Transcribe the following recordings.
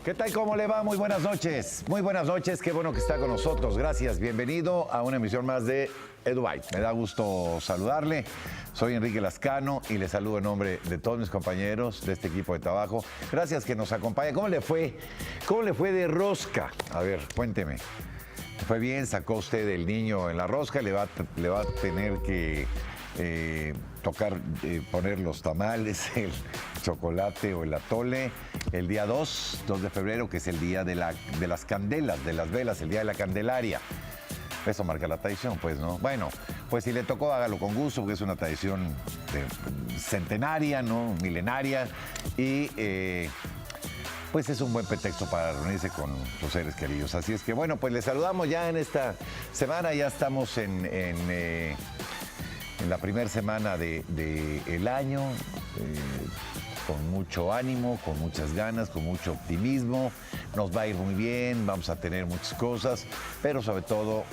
¿Qué tal? ¿Cómo le va? Muy buenas noches. Muy buenas noches. Qué bueno que está con nosotros. Gracias. Bienvenido a una emisión más de EduByte. Me da gusto saludarle. Soy Enrique Lascano y le saludo en nombre de todos mis compañeros de este equipo de trabajo. Gracias que nos acompaña. ¿Cómo le fue? ¿Cómo le fue de rosca? A ver, cuénteme. ¿Fue bien? ¿Sacó usted el niño en la rosca? ¿Le va a tener que poner los tamales, el chocolate o el atole el día 2 de febrero, que es el día de las candelas, de las velas, el día de la Candelaria? Eso marca la tradición, pues, ¿no? Bueno, pues si le tocó, hágalo con gusto, porque es una tradición centenaria, ¿no? Milenaria, y pues es un buen pretexto para reunirse con sus seres queridos. Así es que, bueno, pues les saludamos ya en esta semana. Ya estamos en la primera semana del año, con mucho ánimo, con muchas ganas, con mucho optimismo. Nos va a ir muy bien, vamos a tener muchas cosas, pero sobre todo,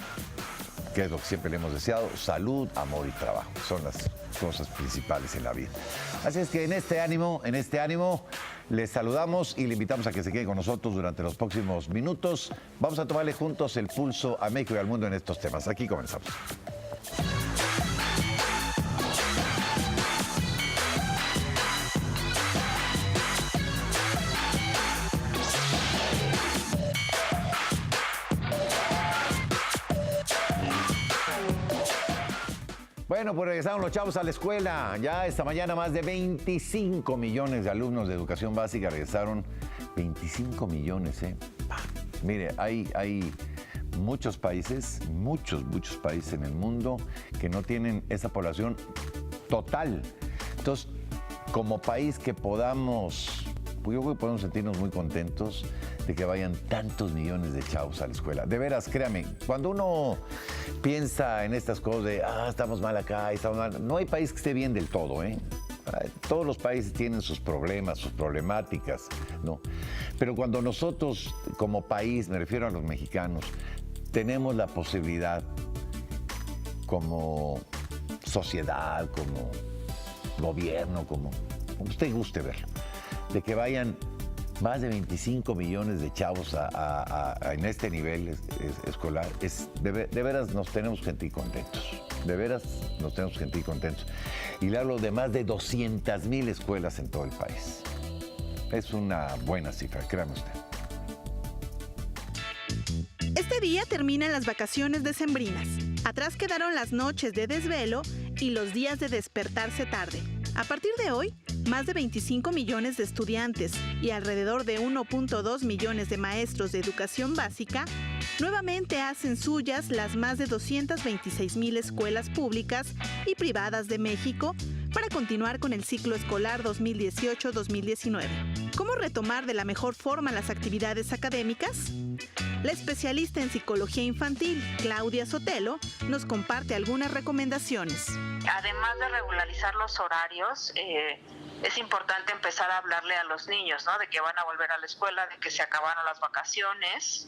que es lo que siempre le hemos deseado, salud, amor y trabajo. Son las cosas principales en la vida. Así es que en este ánimo, les saludamos y le invitamos a que se quede con nosotros durante los próximos minutos. Vamos a tomarle juntos el pulso a México y al mundo en estos temas. Aquí comenzamos. Bueno, pues regresaron los chavos a la escuela. Ya esta mañana más de 25 millones de alumnos de educación básica regresaron. 25 millones, ¿eh? Mire, hay muchos países en el mundo que no tienen esa población total. Entonces, como país que podamos, pues yo creo que podemos sentirnos muy contentos de que vayan tantos millones de chavos a la escuela. De veras, créame, cuando uno piensa en estas cosas de, estamos mal acá, estamos mal, no hay país que esté bien del todo, ¿eh? Todos los países tienen sus problemas, sus problemáticas, ¿no? Pero cuando nosotros, como país, me refiero a los mexicanos, tenemos la posibilidad, como sociedad, como gobierno, como usted guste verlo, de que vayan más de 25 millones de chavos en este nivel escolar, de veras nos tenemos que sentir contentos. De veras nos tenemos que sentir contentos. Y le hablo de más de 200,000 escuelas en todo el país. Es una buena cifra, créame usted. Este día terminan las vacaciones decembrinas. Atrás quedaron las noches de desvelo y los días de despertarse tarde. A partir de hoy, más de 25 millones de estudiantes y alrededor de 1.2 millones de maestros de educación básica nuevamente hacen suyas las más de 226,000 escuelas públicas y privadas de México para continuar con el ciclo escolar 2018-2019. ¿Cómo retomar de la mejor forma las actividades académicas? La especialista en psicología infantil, Claudia Sotelo, nos comparte algunas recomendaciones. Además de regularizar los horarios, es importante empezar a hablarle a los niños, ¿no? De que van a volver a la escuela, de que se acabaron las vacaciones,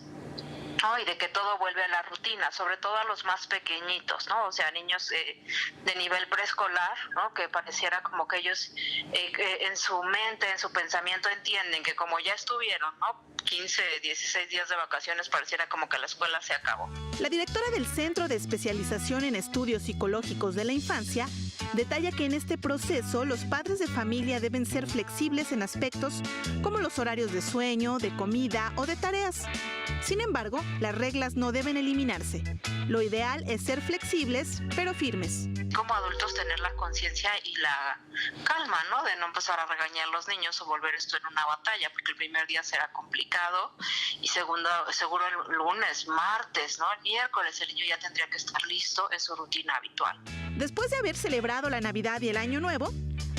¿no? Y de que todo vuelve a la rutina, sobre todo a los más pequeñitos, ¿no? O sea, niños de nivel preescolar, ¿no? Que pareciera como que ellos en su mente, en su pensamiento entienden que como ya estuvieron, ¿no? 15, 16 días de vacaciones, pareciera como que la escuela se acabó. La directora del Centro de Especialización en Estudios Psicológicos de la Infancia detalla que en este proceso los padres de familia deben ser flexibles en aspectos como los horarios de sueño, de comida o de tareas. Sin embargo, las reglas no deben eliminarse. Lo ideal es ser flexibles, pero firmes. Como adultos tener la conciencia y la calma, ¿no? De no empezar a regañar a los niños o volver esto en una batalla, porque el primer día será complicado y seguro el lunes, martes, ¿no? El miércoles el niño ya tendría que estar listo en su rutina habitual. Después de haber celebrado la Navidad y el Año Nuevo,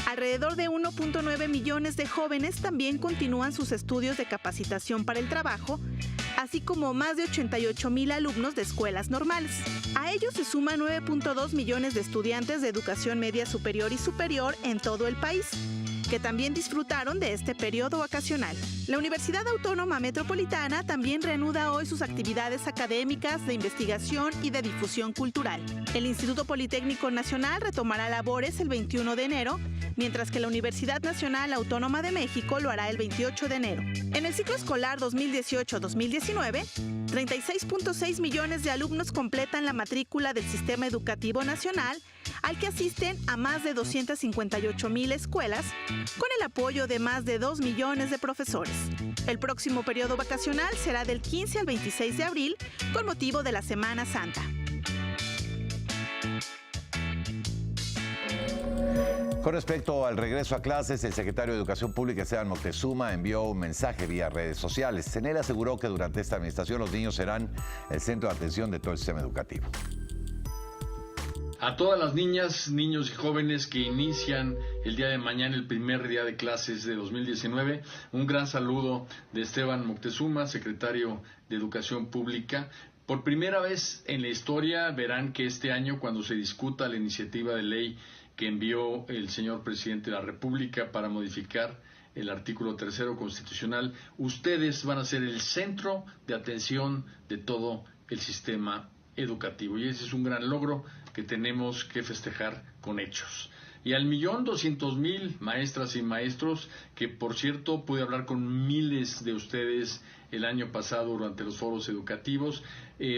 alrededor de 1.9 millones de jóvenes también continúan sus estudios de capacitación para el trabajo, así como más de 88,000 alumnos de escuelas normales. A ellos se suman 9.2 millones de estudiantes de educación media superior y superior en todo el país. que también disfrutaron de este periodo vacacional. La Universidad Autónoma Metropolitana también reanuda hoy sus actividades académicas, de investigación y de difusión cultural. El Instituto Politécnico Nacional retomará labores el 21 de enero, mientras que la Universidad Nacional Autónoma de México lo hará el 28 de enero. En el ciclo escolar 2018-2019, 36.6 millones de alumnos completan la matrícula del Sistema Educativo Nacional, al que asisten a más de 258,000 escuelas, con el apoyo de más de 2 millones de profesores. El próximo periodo vacacional será del 15 al 26 de abril, con motivo de la Semana Santa. Con respecto al regreso a clases, el secretario de Educación Pública, Esteban Moctezuma, envió un mensaje vía redes sociales. En él aseguró que durante esta administración los niños serán el centro de atención de todo el sistema educativo. A todas las niñas, niños y jóvenes que inician el día de mañana, el primer día de clases de 2019, un gran saludo de Esteban Moctezuma, secretario de Educación Pública. Por primera vez en la historia verán que este año, cuando se discuta la iniciativa de ley que envió el señor presidente de la República para modificar el artículo 3º constitucional, ustedes van a ser el centro de atención de todo el sistema educativo. Y ese es un gran logro que tenemos que festejar con hechos. Y al 1.200.000 maestras y maestros, que por cierto pude hablar con miles de ustedes el año pasado durante los foros educativos,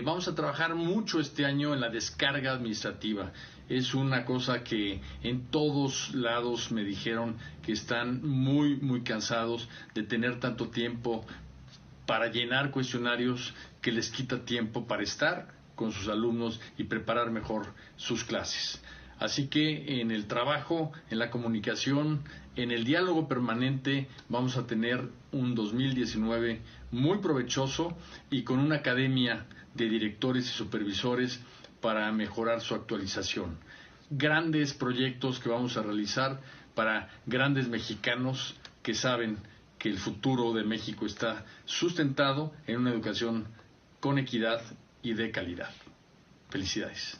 vamos a trabajar mucho este año en la descarga administrativa. Es una cosa que en todos lados me dijeron que están muy cansados de tener tanto tiempo para llenar cuestionarios que les quita tiempo para estar con sus alumnos y preparar mejor sus clases. Así que en el trabajo, en la comunicación, en el diálogo permanente, vamos a tener un 2019 muy provechoso y con una academia de directores y supervisores para mejorar su actualización. Grandes proyectos que vamos a realizar para grandes mexicanos que saben que el futuro de México está sustentado en una educación con equidad y de calidad. Felicidades.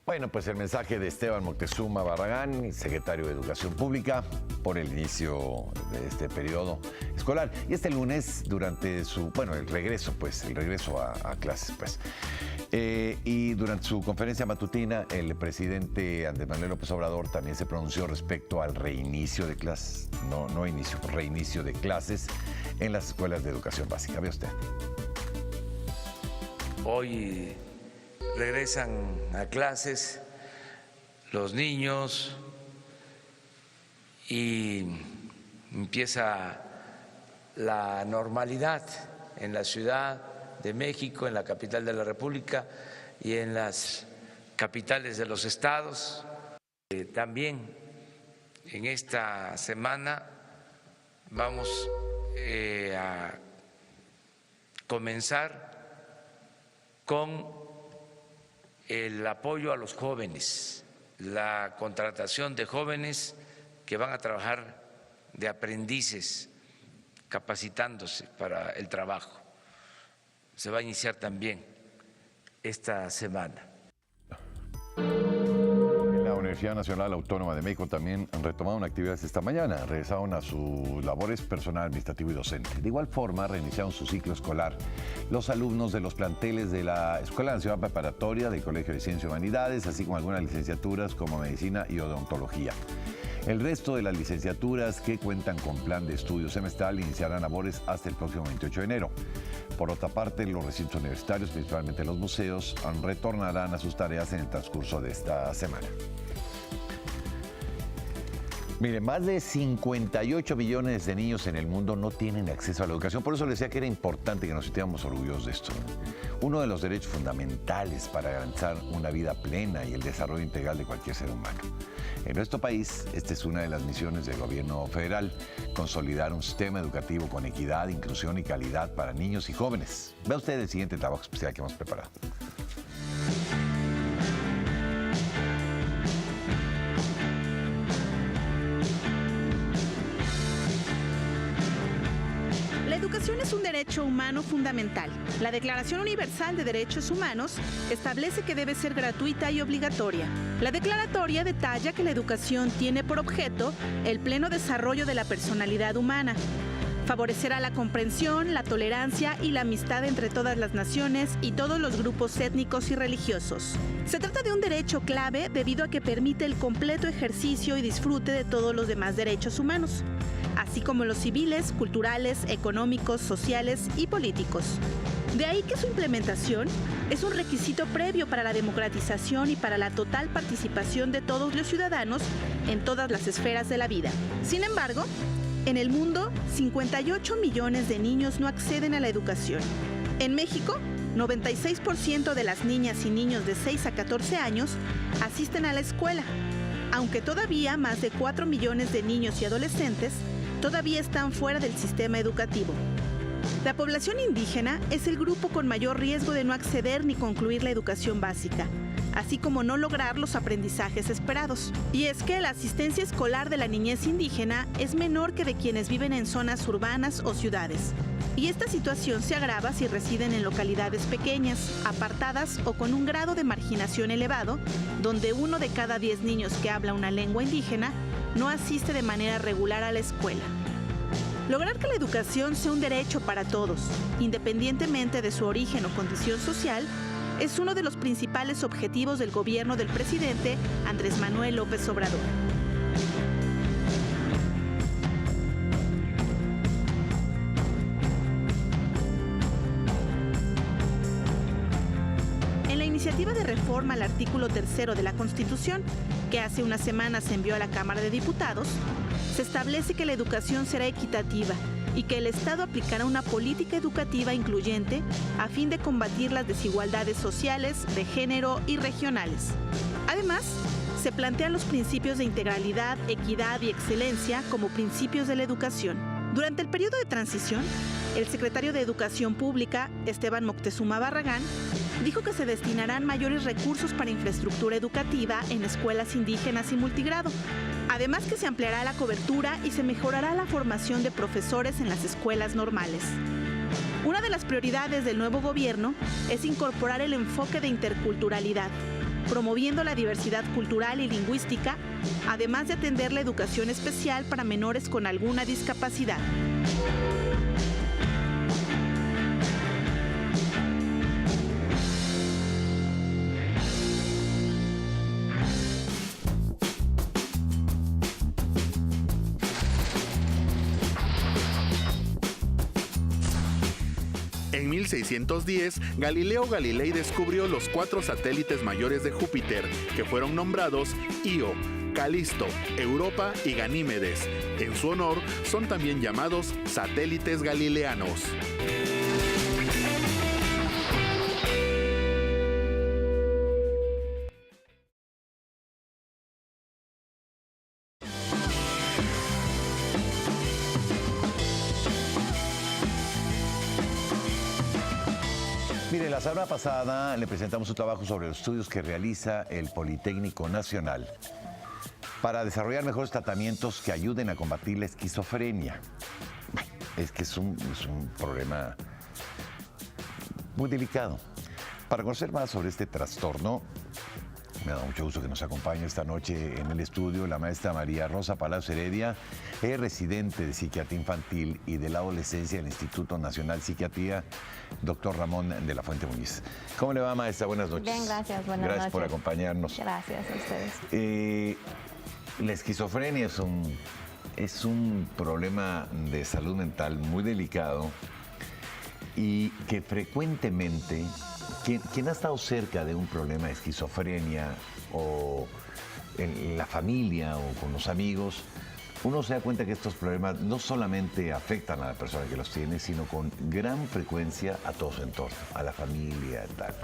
Bueno, pues el mensaje de Esteban Moctezuma Barragán, secretario de Educación Pública, por el inicio de este periodo escolar. Y este lunes, durante el regreso a clases, pues. Y durante su conferencia matutina, el presidente Andrés Manuel López Obrador también se pronunció respecto al reinicio de clases, reinicio de clases en las escuelas de educación básica. Vea usted. Hoy regresan a clases los niños y empieza la normalidad en la Ciudad de México, en la capital de la República y en las capitales de los estados. También en esta semana vamos a comenzar con el apoyo a los jóvenes, la contratación de jóvenes que van a trabajar de aprendices, capacitándose para el trabajo. Se va a iniciar también esta semana. En la Universidad Nacional Autónoma de México también han retomado actividades esta mañana. Regresaron a sus labores personal, administrativo y docente. De igual forma, reiniciaron su ciclo escolar los alumnos de los planteles de la Escuela Nacional Preparatoria, del Colegio de Ciencias y Humanidades, así como algunas licenciaturas como Medicina y Odontología. El resto de las licenciaturas que cuentan con plan de estudio semestral iniciarán labores hasta el próximo 28 de enero. Por otra parte, los recintos universitarios, principalmente los museos, retornarán a sus tareas en el transcurso de esta semana. Miren, más de 58 millones de niños en el mundo no tienen acceso a la educación. Por eso les decía que era importante que nos sintiéramos orgullosos de esto. Uno de los derechos fundamentales para garantizar una vida plena y el desarrollo integral de cualquier ser humano. En nuestro país, esta es una de las misiones del gobierno federal, consolidar un sistema educativo con equidad, inclusión y calidad para niños y jóvenes. Vea usted el siguiente trabajo especial que hemos preparado. La educación es un derecho humano fundamental. La Declaración Universal de Derechos Humanos establece que debe ser gratuita y obligatoria. La declaratoria detalla que la educación tiene por objeto el pleno desarrollo de la personalidad humana, favorecerá la comprensión, la tolerancia y la amistad entre todas las naciones y todos los grupos étnicos y religiosos. Se trata de un derecho clave debido a que permite el completo ejercicio y disfrute de todos los demás derechos humanos, así como los civiles, culturales, económicos, sociales y políticos. De ahí que su implementación es un requisito previo para la democratización y para la total participación de todos los ciudadanos en todas las esferas de la vida. Sin embargo, en el mundo, 58 millones de niños no acceden a la educación. En México, 96% de las niñas y niños de 6 a 14 años asisten a la escuela, aunque todavía más de 4 millones de niños y adolescentes todavía están fuera del sistema educativo. La población indígena es el grupo con mayor riesgo de no acceder ni concluir la educación básica, así como no lograr los aprendizajes esperados. Y es que la asistencia escolar de la niñez indígena es menor que de quienes viven en zonas urbanas o ciudades. Y esta situación se agrava si residen en localidades pequeñas, apartadas o con un grado de marginación elevado, donde 1 de cada 10 niños que habla una lengua indígena no asiste de manera regular a la escuela. Lograr que la educación sea un derecho para todos, independientemente de su origen o condición social, es uno de los principales objetivos del gobierno del presidente Andrés Manuel López Obrador. En la iniciativa de reforma al artículo 3 de la Constitución, que hace unas semanas se envió a la Cámara de Diputados, se establece que la educación será equitativa y que el Estado aplicará una política educativa incluyente a fin de combatir las desigualdades sociales, de género y regionales. Además, se plantean los principios de integralidad, equidad y excelencia como principios de la educación. Durante el periodo de transición, el secretario de Educación Pública, Esteban Moctezuma Barragán, dijo que se destinarán mayores recursos para infraestructura educativa en escuelas indígenas y multigrado. Además que se ampliará la cobertura y se mejorará la formación de profesores en las escuelas normales. Una de las prioridades del nuevo gobierno es incorporar el enfoque de interculturalidad, promoviendo la diversidad cultural y lingüística, además de atender la educación especial para menores con alguna discapacidad. En 1610, Galileo Galilei descubrió los 4 satélites mayores de Júpiter, que fueron nombrados Io, Calisto, Europa y Ganímedes. En su honor, son también llamados satélites galileanos. Mire, la semana pasada le presentamos un trabajo sobre los estudios que realiza el Politécnico Nacional para desarrollar mejores tratamientos que ayuden a combatir la esquizofrenia. Es que es un problema muy delicado. Para conocer más sobre este trastorno, me da mucho gusto que nos acompañe esta noche en el estudio la maestra María Rosa Palacios Heredia, es residente de Psiquiatría Infantil y de la Adolescencia del Instituto Nacional de Psiquiatría, doctor Ramón de la Fuente Muñiz. ¿Cómo le va, maestra? Buenas noches. Bien, gracias. Buenas noches. Gracias por acompañarnos. Gracias a ustedes. La esquizofrenia es un problema de salud mental muy delicado y que frecuentemente quien ha estado cerca de un problema de esquizofrenia o en la familia o con los amigos, uno se da cuenta que estos problemas no solamente afectan a la persona que los tiene, sino con gran frecuencia a todo su entorno, a la familia, tal.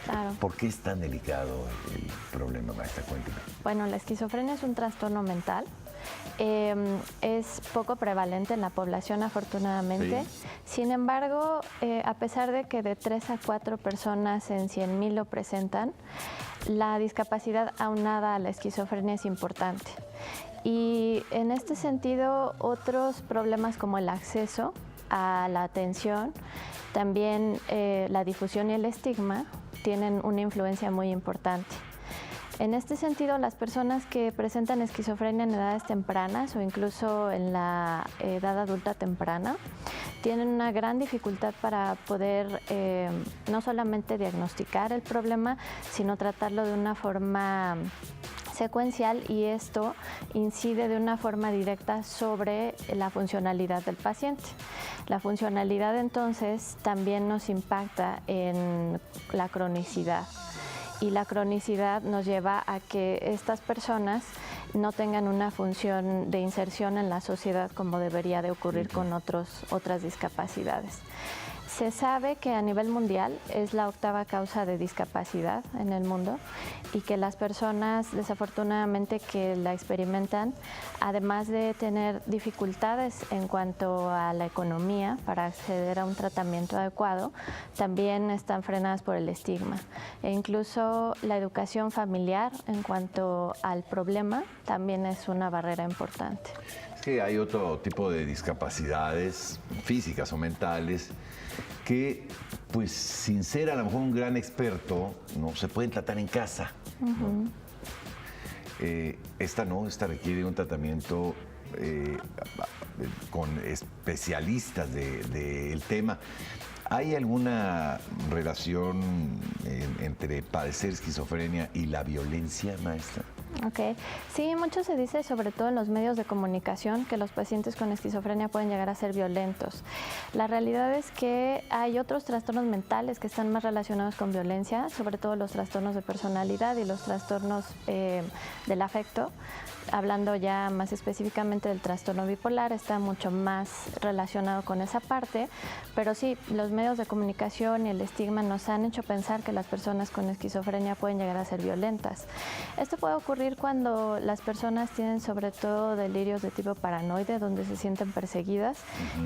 Claro. ¿Por qué es tan delicado el problema, maestra? Cuénteme. Bueno, la esquizofrenia es un trastorno mental. Es poco prevalente en la población, afortunadamente. Sí. Sin embargo, a pesar de que de 3 a 4 personas en 100,000 lo presentan, la discapacidad aunada a la esquizofrenia es importante. Y en este sentido, otros problemas como el acceso a la atención, también la difusión y el estigma tienen una influencia muy importante. En este sentido, las personas que presentan esquizofrenia en edades tempranas o incluso en la edad adulta temprana tienen una gran dificultad para poder no solamente diagnosticar el problema, sino tratarlo de una forma secuencial, y esto incide de una forma directa sobre la funcionalidad del paciente. La funcionalidad entonces también nos impacta en la cronicidad. Y la cronicidad nos lleva a que estas personas no tengan una función de inserción en la sociedad como debería de ocurrir con otras discapacidades. Se sabe que a nivel mundial es la 8ª causa de discapacidad en el mundo y que las personas desafortunadamente que la experimentan, además de tener dificultades en cuanto a la economía para acceder a un tratamiento adecuado, también están frenadas por el estigma. E incluso la educación familiar en cuanto al problema también es una barrera importante. Es que hay otro tipo de discapacidades físicas o mentales que, pues, sin ser a lo mejor un gran experto, no se pueden tratar en casa. ¿No? Esta requiere un tratamiento con especialistas del tema. ¿Hay alguna relación entre padecer esquizofrenia y la violencia, maestra? Ok, sí, mucho se dice, sobre todo en los medios de comunicación, que los pacientes con esquizofrenia pueden llegar a ser violentos. La realidad es que hay otros trastornos mentales que están más relacionados con violencia, sobre todo los trastornos de personalidad y los trastornos del afecto. Hablando ya más específicamente del trastorno bipolar, está mucho más relacionado con esa parte, pero sí, los medios de comunicación y el estigma nos han hecho pensar que las personas con esquizofrenia pueden llegar a ser violentas. Esto puede ocurrir cuando las personas tienen sobre todo delirios de tipo paranoide, donde se sienten perseguidas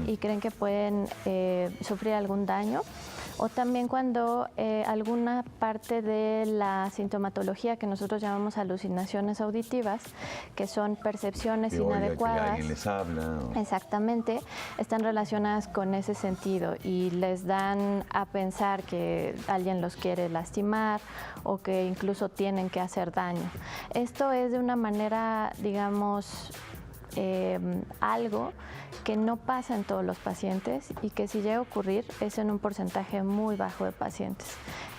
y creen que pueden sufrir algún daño. O también cuando alguna parte de la sintomatología que nosotros llamamos alucinaciones auditivas, que son percepciones inadecuadas, que alguien les habla. Exactamente, están relacionadas con ese sentido y les dan a pensar que alguien los quiere lastimar o que incluso tienen que hacer daño. Esto es de una manera, digamos, algo que no pasa en todos los pacientes y que si llega a ocurrir es en un porcentaje muy bajo de pacientes.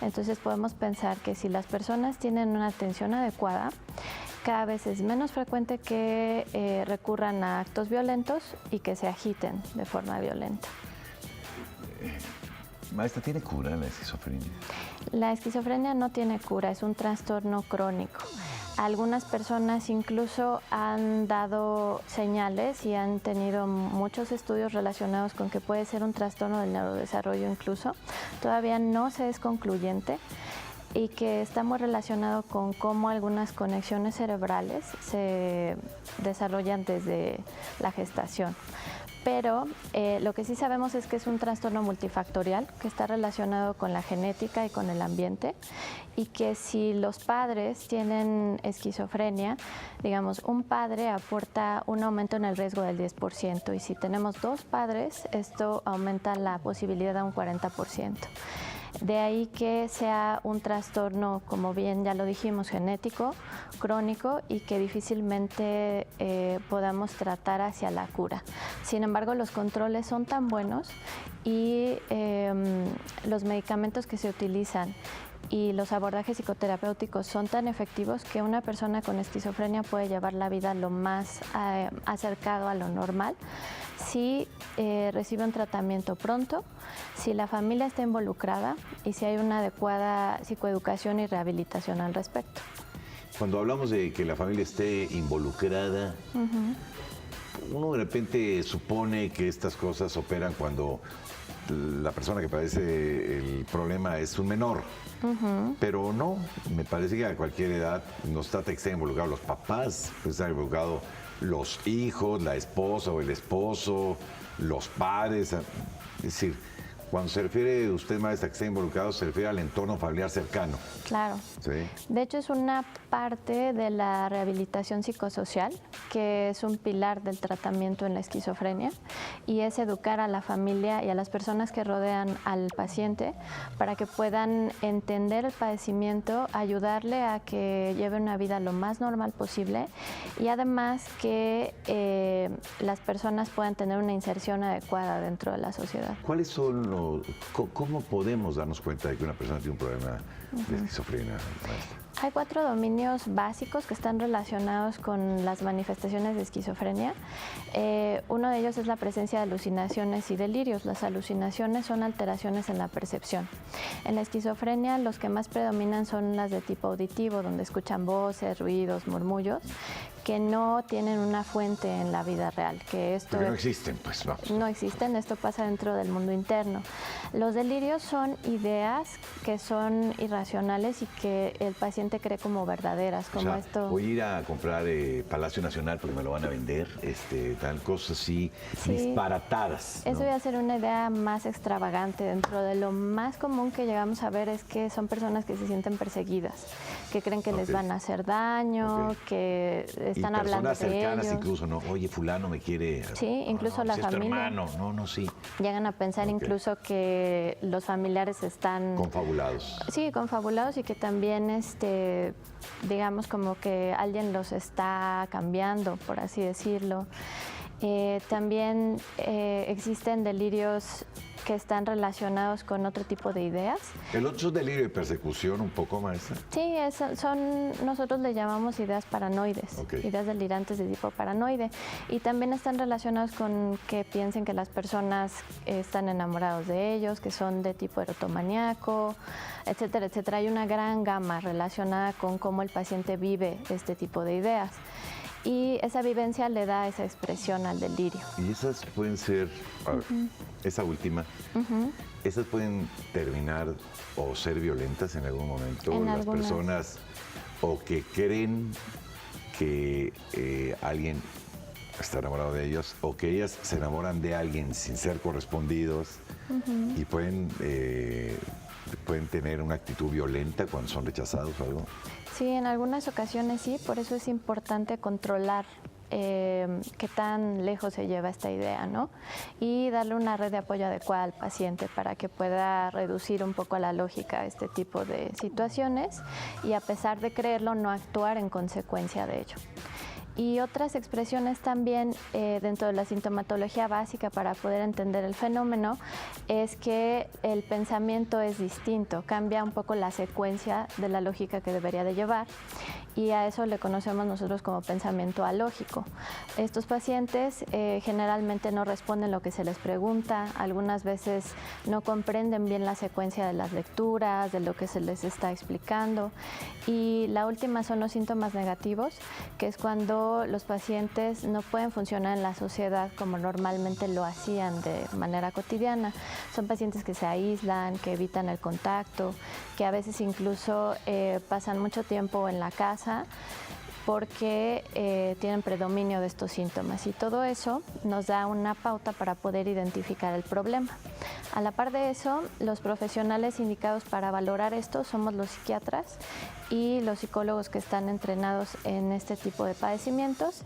Entonces podemos pensar que si las personas tienen una atención adecuada, cada vez es menos frecuente que recurran a actos violentos y que se agiten de forma violenta. Maestra, ¿tiene cura la esquizofrenia? La esquizofrenia no tiene cura, es un trastorno crónico. Algunas personas incluso han dado señales y han tenido muchos estudios relacionados con que puede ser un trastorno del neurodesarrollo incluso. Todavía no se es concluyente y que está muy relacionado con cómo algunas conexiones cerebrales se desarrollan desde la gestación. Pero lo que sí sabemos es que es un trastorno multifactorial que está relacionado con la genética y con el ambiente y que si los padres tienen esquizofrenia, digamos, un padre aporta un aumento en el riesgo del 10% y si tenemos 2 padres, esto aumenta la posibilidad a un 40%. De ahí que sea un trastorno, como bien ya lo dijimos, genético, crónico y que difícilmente podamos tratar hacia la cura. Sin embargo, los controles son tan buenos y los medicamentos que se utilizan y los abordajes psicoterapéuticos son tan efectivos que una persona con esquizofrenia puede llevar la vida lo más acercado a lo normal si recibe un tratamiento pronto, si la familia está involucrada y si hay una adecuada psicoeducación y rehabilitación al respecto. Cuando hablamos de que la familia esté involucrada, uno de repente supone que estas cosas operan cuando la persona que padece el problema es un menor. Pero no, me parece que a cualquier edad nos trata que estén involucrados los papás, pueden estar involucrados los hijos, la esposa o el esposo, los padres. Es decir, cuando se refiere usted, maestra, que está involucrado, se refiere al entorno familiar cercano. Claro. ¿Sí? De hecho, es una parte de la rehabilitación psicosocial, que es un pilar del tratamiento en la esquizofrenia, y es educar a la familia y a las personas que rodean al paciente para que puedan entender el padecimiento, ayudarle a que lleve una vida lo más normal posible y además que las personas puedan tener una inserción adecuada dentro de la sociedad. ¿Cuáles son cómo podemos darnos cuenta de que una persona tiene un problema de esquizofrenia, maestra? Hay 4 dominios básicos que están relacionados con las manifestaciones de esquizofrenia. Uno de ellos es la presencia de alucinaciones y delirios. Las alucinaciones son alteraciones en la percepción. En la esquizofrenia los que más predominan son las de tipo auditivo, donde escuchan voces, ruidos, murmullos, que no tienen una fuente en la vida real. Porque no existen, pues no. No existen, esto pasa dentro del mundo interno. Los delirios son ideas que son irracionales y que el paciente cree como verdaderas, como esto. Voy a ir a comprar Palacio Nacional porque me lo van a vender, tal, cosas así, disparatadas, ¿no? Eso va a ser una idea más extravagante. Dentro de lo más común que llegamos a ver es que son personas que se sienten perseguidas, que creen que les van a hacer daño, que están hablando de ellos. Personas cercanas incluso, ¿no? Oye, fulano me quiere... Sí, incluso la familia. hermano, sí. Llegan a pensar incluso que los familiares están... Confabulados. Sí, confabulados y que también, digamos, como que alguien los está cambiando, por así decirlo. También existen delirios que están relacionados con otro tipo de ideas. ¿El otro es delirio de persecución un poco, maestra? Sí, nosotros le llamamos ideas paranoides, ideas delirantes de tipo paranoide. Y también están relacionados con que piensen que las personas están enamorados de ellos, que son de tipo erotomaníaco, etcétera, etcétera. Hay una gran gama relacionada con cómo el paciente vive este tipo de ideas. Y esa vivencia le da esa expresión al delirio. Y esas pueden ser, esa última, esas pueden terminar o ser violentas en algún momento. Las personas o que creen que alguien está enamorado de ellos o que ellas se enamoran de alguien sin ser correspondidos y pueden tener una actitud violenta cuando son rechazados o algo. Sí, en algunas ocasiones sí, por eso es importante controlar qué tan lejos se lleva esta idea, ¿no? Y darle una red de apoyo adecuada al paciente para que pueda reducir un poco la lógica a este tipo de situaciones y a pesar de creerlo, no actuar en consecuencia de ello. Y otras expresiones también dentro de la sintomatología básica para poder entender el fenómeno es que el pensamiento es distinto, cambia un poco la secuencia de la lógica que debería de llevar y a eso le conocemos nosotros como pensamiento alógico. Estos pacientes generalmente no responden lo que se les pregunta, algunas veces no comprenden bien la secuencia de las lecturas, de lo que se les está explicando y la última son los síntomas negativos, que es cuando los pacientes no pueden funcionar en la sociedad como normalmente lo hacían de manera cotidiana. Son pacientes que se aíslan, que evitan el contacto, que a veces incluso pasan mucho tiempo en la casa porque tienen predominio de estos síntomas y todo eso nos da una pauta para poder identificar el problema. A la par de eso, los profesionales indicados para valorar esto somos los psiquiatras y los psicólogos que están entrenados en este tipo de padecimientos,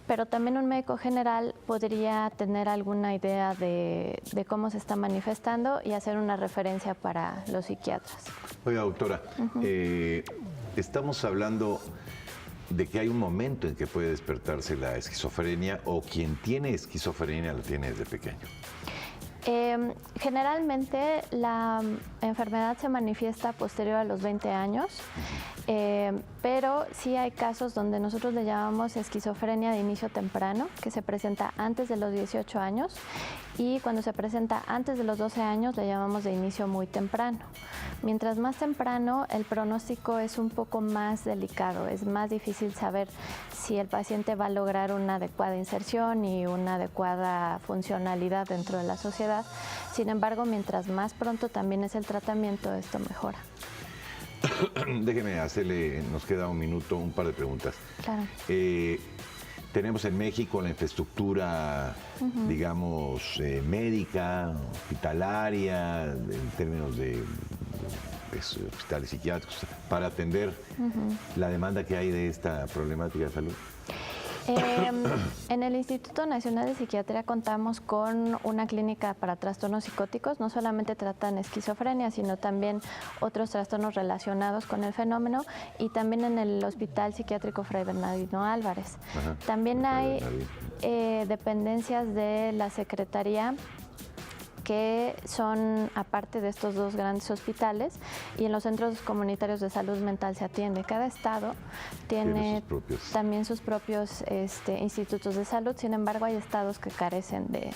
pero también un médico general podría tener alguna idea de cómo se está manifestando y hacer una referencia para los psiquiatras. Oiga, doctora, estamos hablando de que hay un momento en que puede despertarse la esquizofrenia o quien tiene esquizofrenia la tiene desde pequeño. Generalmente la enfermedad se manifiesta posterior a los 20 años, pero sí hay casos donde nosotros le llamamos esquizofrenia de inicio temprano, que se presenta antes de los 18 años, y cuando se presenta antes de los 12 años le llamamos de inicio muy temprano. Mientras más temprano, el pronóstico es un poco más delicado, es más difícil saber si el paciente va a lograr una adecuada inserción y una adecuada funcionalidad dentro de la sociedad. Sin embargo, mientras más pronto también es el tratamiento, esto mejora. Déjeme hacerle, nos queda un minuto, un par de preguntas. Claro. Tenemos en México la infraestructura, digamos, médica, hospitalaria, en términos de hospitales psiquiátricos, para atender la demanda que hay de esta problemática de salud. En el Instituto Nacional de Psiquiatría contamos con una clínica para trastornos psicóticos. No solamente tratan esquizofrenia, sino también otros trastornos relacionados con el fenómeno, y también en el Hospital Psiquiátrico Fray Bernardino Álvarez. Ajá. También hay dependencias de la Secretaría que son aparte de estos dos grandes hospitales, y en los centros comunitarios de salud mental se atiende. Cada estado tiene también sus propios institutos de salud. Sin embargo, hay estados que carecen de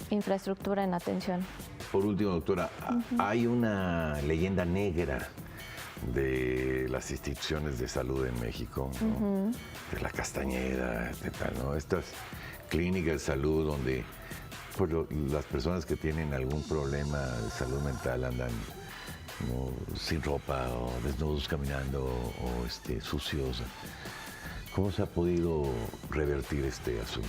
infraestructura en atención. Por último, doctora, hay una leyenda negra de las instituciones de salud en México, ¿no? De la Castañeda, ¿no? Estas clínicas de salud donde pues, las personas que tienen algún problema de salud mental andan, ¿no?, sin ropa o desnudos caminando o sucios. ¿Cómo se ha podido revertir este asunto?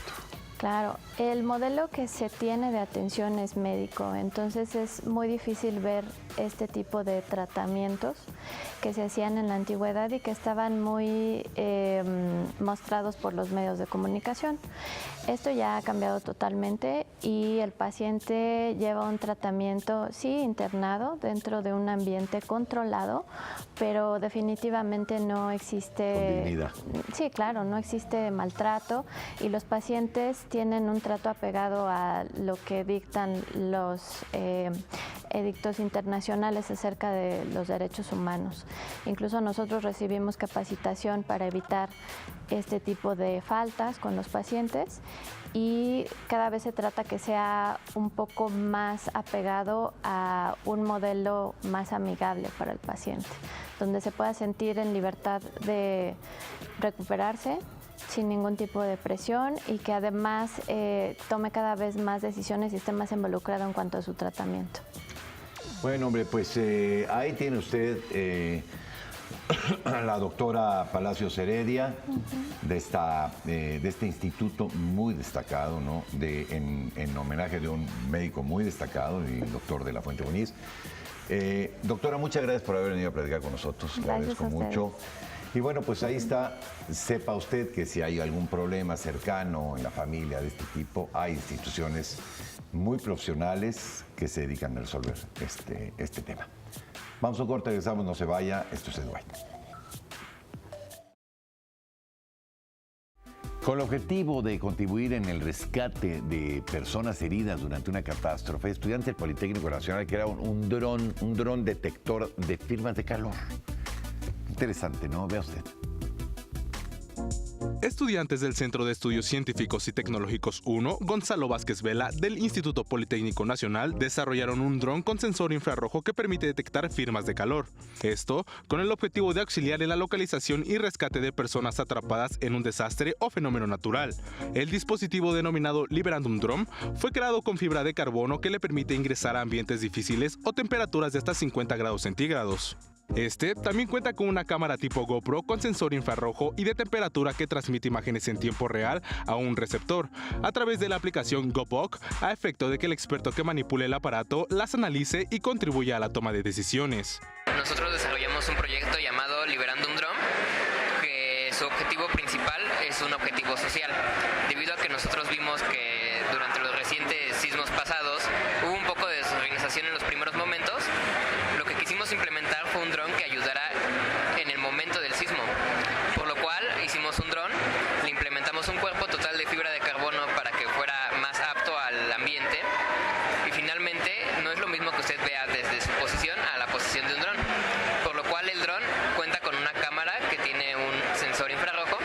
Claro, el modelo que se tiene de atención es médico, entonces es muy difícil ver este tipo de tratamientos que se hacían en la antigüedad y que estaban muy mostrados por los medios de comunicación. Esto ya ha cambiado totalmente y el paciente lleva un tratamiento, sí, internado dentro de un ambiente controlado, pero definitivamente no existe... Con dignidad. Sí, claro, no existe maltrato y los pacientes tienen un trato apegado a lo que dictan los edictos internacionales acerca de los derechos humanos. Incluso nosotros recibimos capacitación para evitar este tipo de faltas con los pacientes y cada vez se trata que sea un poco más apegado a un modelo más amigable para el paciente, donde se pueda sentir en libertad de recuperarse sin ningún tipo de presión y que además tome cada vez más decisiones y esté más involucrado en cuanto a su tratamiento. Bueno, hombre, pues ahí tiene usted a la doctora Palacios Heredia, de este instituto muy destacado, ¿no? En homenaje de un médico muy destacado, el doctor de la Fuente Muñiz. Doctora, muchas gracias por haber venido a platicar con nosotros. Le agradezco mucho. Y bueno, pues ahí está. Sepa usted que si hay algún problema cercano en la familia de este tipo, hay instituciones muy profesionales que se dedican a resolver este tema. Vamos a un corte, regresamos, no se vaya. Esto es Ed White. Con el objetivo de contribuir en el rescate de personas heridas durante una catástrofe, estudiantes del Politécnico Nacional crearon un dron detector de firmas de calor. Interesante, ¿no? Vea usted. Estudiantes del Centro de Estudios Científicos y Tecnológicos 1, Gonzalo Vázquez Vela, del Instituto Politécnico Nacional, desarrollaron un dron con sensor infrarrojo que permite detectar firmas de calor. Esto con el objetivo de auxiliar en la localización y rescate de personas atrapadas en un desastre o fenómeno natural. El dispositivo denominado Liberandum Drone fue creado con fibra de carbono que le permite ingresar a ambientes difíciles o temperaturas de hasta 50 grados centígrados. Este también cuenta con una cámara tipo GoPro con sensor infrarrojo y de temperatura que transmite imágenes en tiempo real a un receptor a través de la aplicación GoPoc, a efecto de que el experto que manipule el aparato las analice y contribuya a la toma de decisiones. Nosotros desarrollamos un proyecto llamado Liberandum Drone, que su objetivo principal es un objetivo social, debido a que nosotros vimos que durante los recientes sismos pasados hubo un poco de desorganización en los primeros momentos. Lo que quisimos implementar fue un dron que ayudara en el momento del sismo, por lo cual hicimos un dron, le implementamos un cuerpo total de fibra de carbono para que fuera más apto al ambiente y finalmente no es lo mismo que usted vea desde su posición a la posición de un dron, por lo cual el dron cuenta con una cámara que tiene un sensor infrarrojo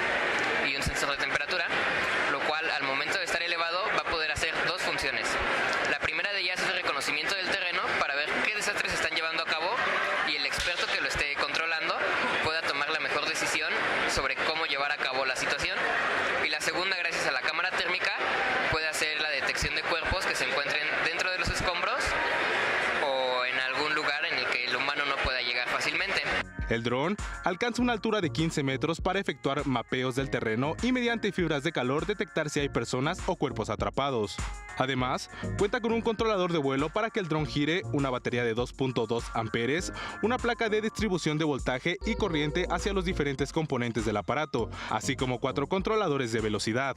y un sensor de temperatura, lo cual al momento de estar elevado va a poder hacer dos funciones. La primera de ellas es el reconocimiento del terreno para ver qué desastres se están llevando a cabo y el experto que lo esté controlando pueda tomar la mejor decisión sobre cómo llevar a cabo la situación. Y la segunda, gracias a la cámara térmica, puede hacer la detección de cuerpos que se encuentren dentro de los escombros o en algún lugar en el que el humano no pueda llegar fácilmente. El dron alcanza una altura de 15 metros para efectuar mapeos del terreno y mediante fibras de calor detectar si hay personas o cuerpos atrapados. Además, cuenta con un controlador de vuelo para que el dron gire, una batería de 2.2 amperes, una placa de distribución de voltaje y corriente hacia los diferentes componentes del aparato, así como 4 controladores de velocidad.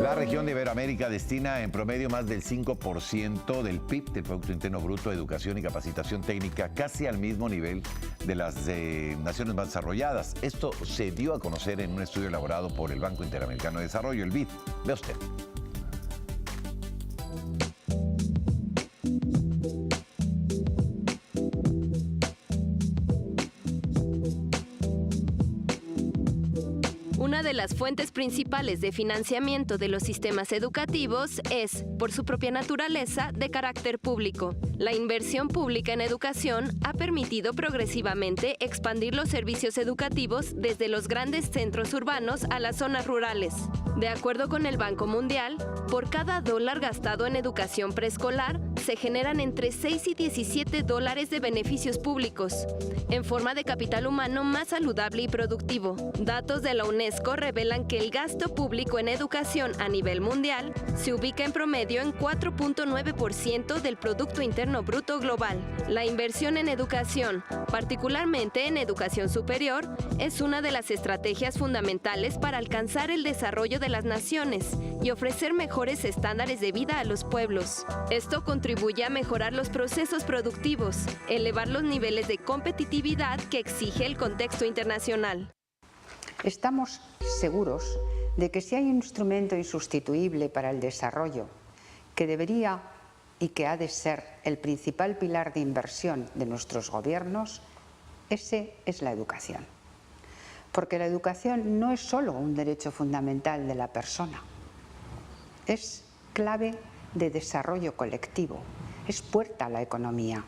La región de Iberoamérica destina en promedio más del 5% del PIB, del Producto Interno Bruto, a educación y capacitación técnica, casi al mismo nivel de las naciones más desarrolladas. Esto se dio a conocer en un estudio elaborado por el Banco Interamericano de Desarrollo, el BID. Vea usted. Una de las fuentes principales de financiamiento de los sistemas educativos es, por su propia naturaleza, de carácter público. La inversión pública en educación ha permitido progresivamente expandir los servicios educativos desde los grandes centros urbanos a las zonas rurales. De acuerdo con el Banco Mundial, por cada dólar gastado en educación preescolar, se generan entre 6 y 17 dólares de beneficios públicos, en forma de capital humano más saludable y productivo. Datos de la UNESCO revelan que el gasto público en educación a nivel mundial se ubica en promedio en 4.9% del Producto Interno Bruto global. La inversión en educación, particularmente en educación superior, es una de las estrategias fundamentales para alcanzar el desarrollo de las naciones y ofrecer mejores estándares de vida a los pueblos. Esto contribuye a mejorar los procesos productivos, elevar los niveles de competitividad que exige el contexto internacional. Estamos seguros de que si hay un instrumento insustituible para el desarrollo, que debería y que ha de ser el principal pilar de inversión de nuestros gobiernos, ese es la educación. Porque la educación no es solo un derecho fundamental de la persona, es clave de desarrollo colectivo, es puerta a la economía.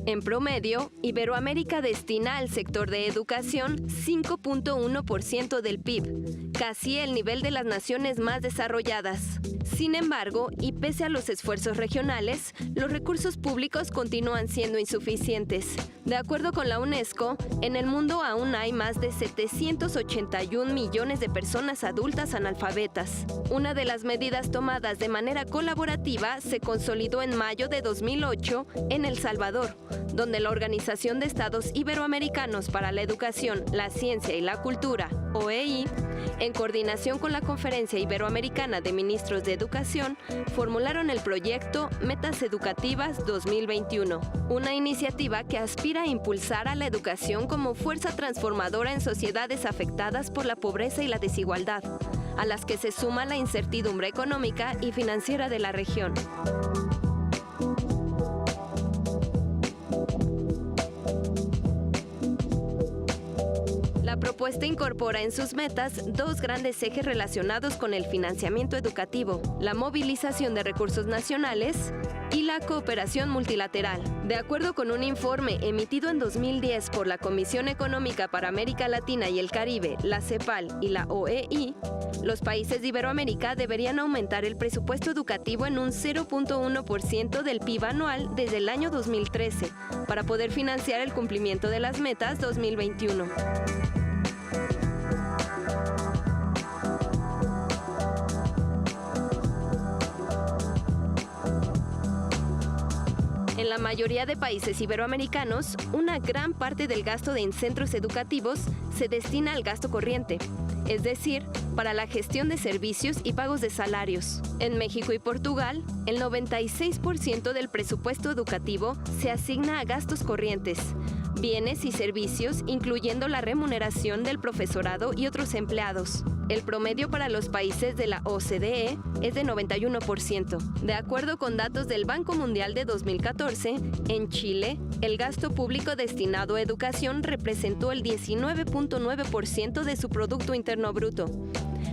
En promedio, Iberoamérica destina al sector de educación 5.1% del PIB, casi el nivel de las naciones más desarrolladas. Sin embargo, y pese a los esfuerzos regionales, los recursos públicos continúan siendo insuficientes. De acuerdo con la UNESCO, en el mundo aún hay más de 781 millones de personas adultas analfabetas. Una de las medidas tomadas de manera colaborativa se consolidó en mayo de 2008 en El Salvador, donde la Organización de Estados Iberoamericanos para la Educación, la Ciencia y la Cultura, OEI, en coordinación con la Conferencia Iberoamericana de Ministros de Educación, formularon el proyecto Metas Educativas 2021, una iniciativa que aspira a impulsar a la educación como fuerza transformadora en sociedades afectadas por la pobreza y la desigualdad, a las que se suma la incertidumbre económica y financiera de la región. La propuesta incorpora en sus metas dos grandes ejes relacionados con el financiamiento educativo: la movilización de recursos nacionales y la cooperación multilateral. De acuerdo con un informe emitido en 2010 por la Comisión Económica para América Latina y el Caribe, la CEPAL y la OEI, los países de Iberoamérica deberían aumentar el presupuesto educativo en un 0.1% del PIB anual desde el año 2013 para poder financiar el cumplimiento de las metas 2021. En la mayoría de países iberoamericanos, una gran parte del gasto en centros educativos se destina al gasto corriente, es decir, para la gestión de servicios y pagos de salarios. En México y Portugal, el 96% del presupuesto educativo se asigna a gastos corrientes, bienes y servicios, incluyendo la remuneración del profesorado y otros empleados. El promedio para los países de la OCDE es de 91%. De acuerdo con datos del Banco Mundial de 2014, en Chile, el gasto público destinado a educación representó el 19.9% de su Producto Interno Bruto.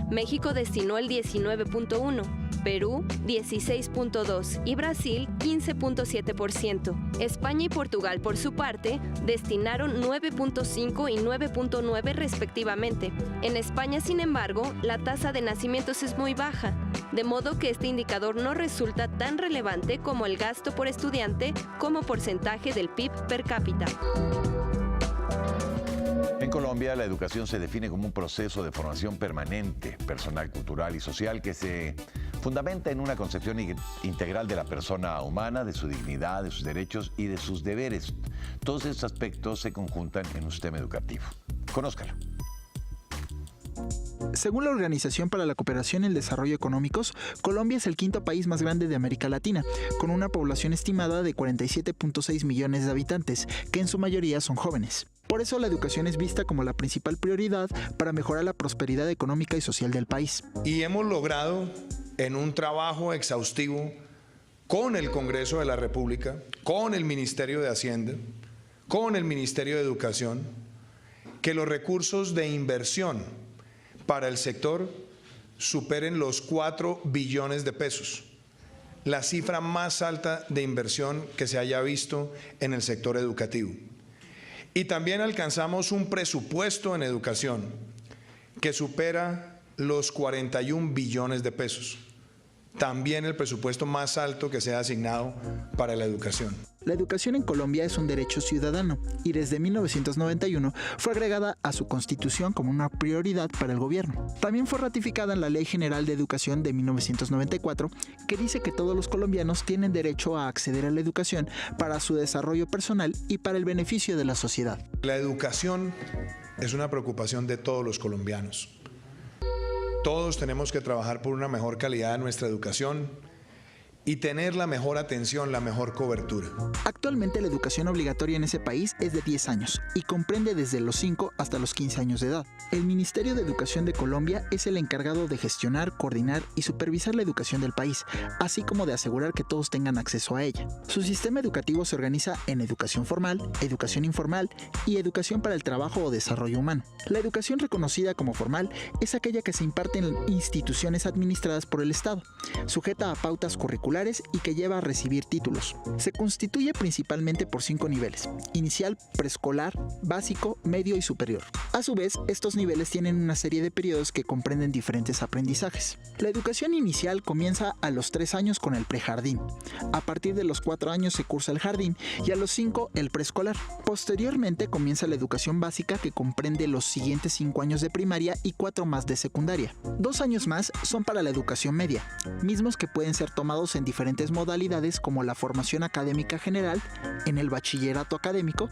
México destinó el 19.1%. Perú 16.2% y Brasil 15.7%. España y Portugal, por su parte, destinaron 9.5 y 9.9 respectivamente. En España, sin embargo, la tasa de nacimientos es muy baja, de modo que este indicador no resulta tan relevante como el gasto por estudiante como porcentaje del PIB per cápita. En Colombia, la educación se define como un proceso de formación permanente, personal, cultural y social que se fundamenta en una concepción integral de la persona humana, de su dignidad, de sus derechos y de sus deberes. Todos estos aspectos se conjuntan en un sistema educativo. Conózcalo. Según la Organización para la Cooperación y el Desarrollo Económicos, Colombia es el quinto país más grande de América Latina, con una población estimada de 47.6 millones de habitantes, que en su mayoría son jóvenes. Por eso la educación es vista como la principal prioridad para mejorar la prosperidad económica y social del país. Y hemos logrado, en un trabajo exhaustivo con el Congreso de la República, con el Ministerio de Hacienda, con el Ministerio de Educación, que los recursos de inversión para el sector superen los 4 billones de pesos, la cifra más alta de inversión que se haya visto en el sector educativo. Y también alcanzamos un presupuesto en educación que supera los 41 billones de pesos, también el presupuesto más alto que se ha asignado para la educación. La educación en Colombia es un derecho ciudadano y desde 1991 fue agregada a su constitución como una prioridad para el gobierno. También fue ratificada en la Ley General de Educación de 1994, que dice que todos los colombianos tienen derecho a acceder a la educación para su desarrollo personal y para el beneficio de la sociedad. La educación es una preocupación de todos los colombianos. Todos tenemos que trabajar por una mejor calidad de nuestra educación y tener la mejor atención, la mejor cobertura. Actualmente la educación obligatoria en ese país es de 10 años y comprende desde los 5 hasta los 15 años de edad. El Ministerio de Educación de Colombia es el encargado de gestionar, coordinar y supervisar la educación del país, así como de asegurar que todos tengan acceso a ella. Su sistema educativo se organiza en educación formal, educación informal y educación para el trabajo o desarrollo humano. La educación reconocida como formal es aquella que se imparte en instituciones administradas por el Estado, sujeta a pautas curriculares y que lleva a recibir títulos. Se constituye principalmente por 5 niveles: inicial, preescolar, básico, medio y superior. A su vez, estos niveles tienen una serie de periodos que comprenden diferentes aprendizajes. La educación inicial comienza a los 3 años con el prejardín. A partir de los 4 años se cursa el jardín y a los 5 el preescolar. Posteriormente comienza la educación básica, que comprende los siguientes 5 años de primaria y 4 más de secundaria. 2 años más son para la educación media, mismos que pueden ser tomados en diferentes modalidades como la formación académica general, en el bachillerato académico,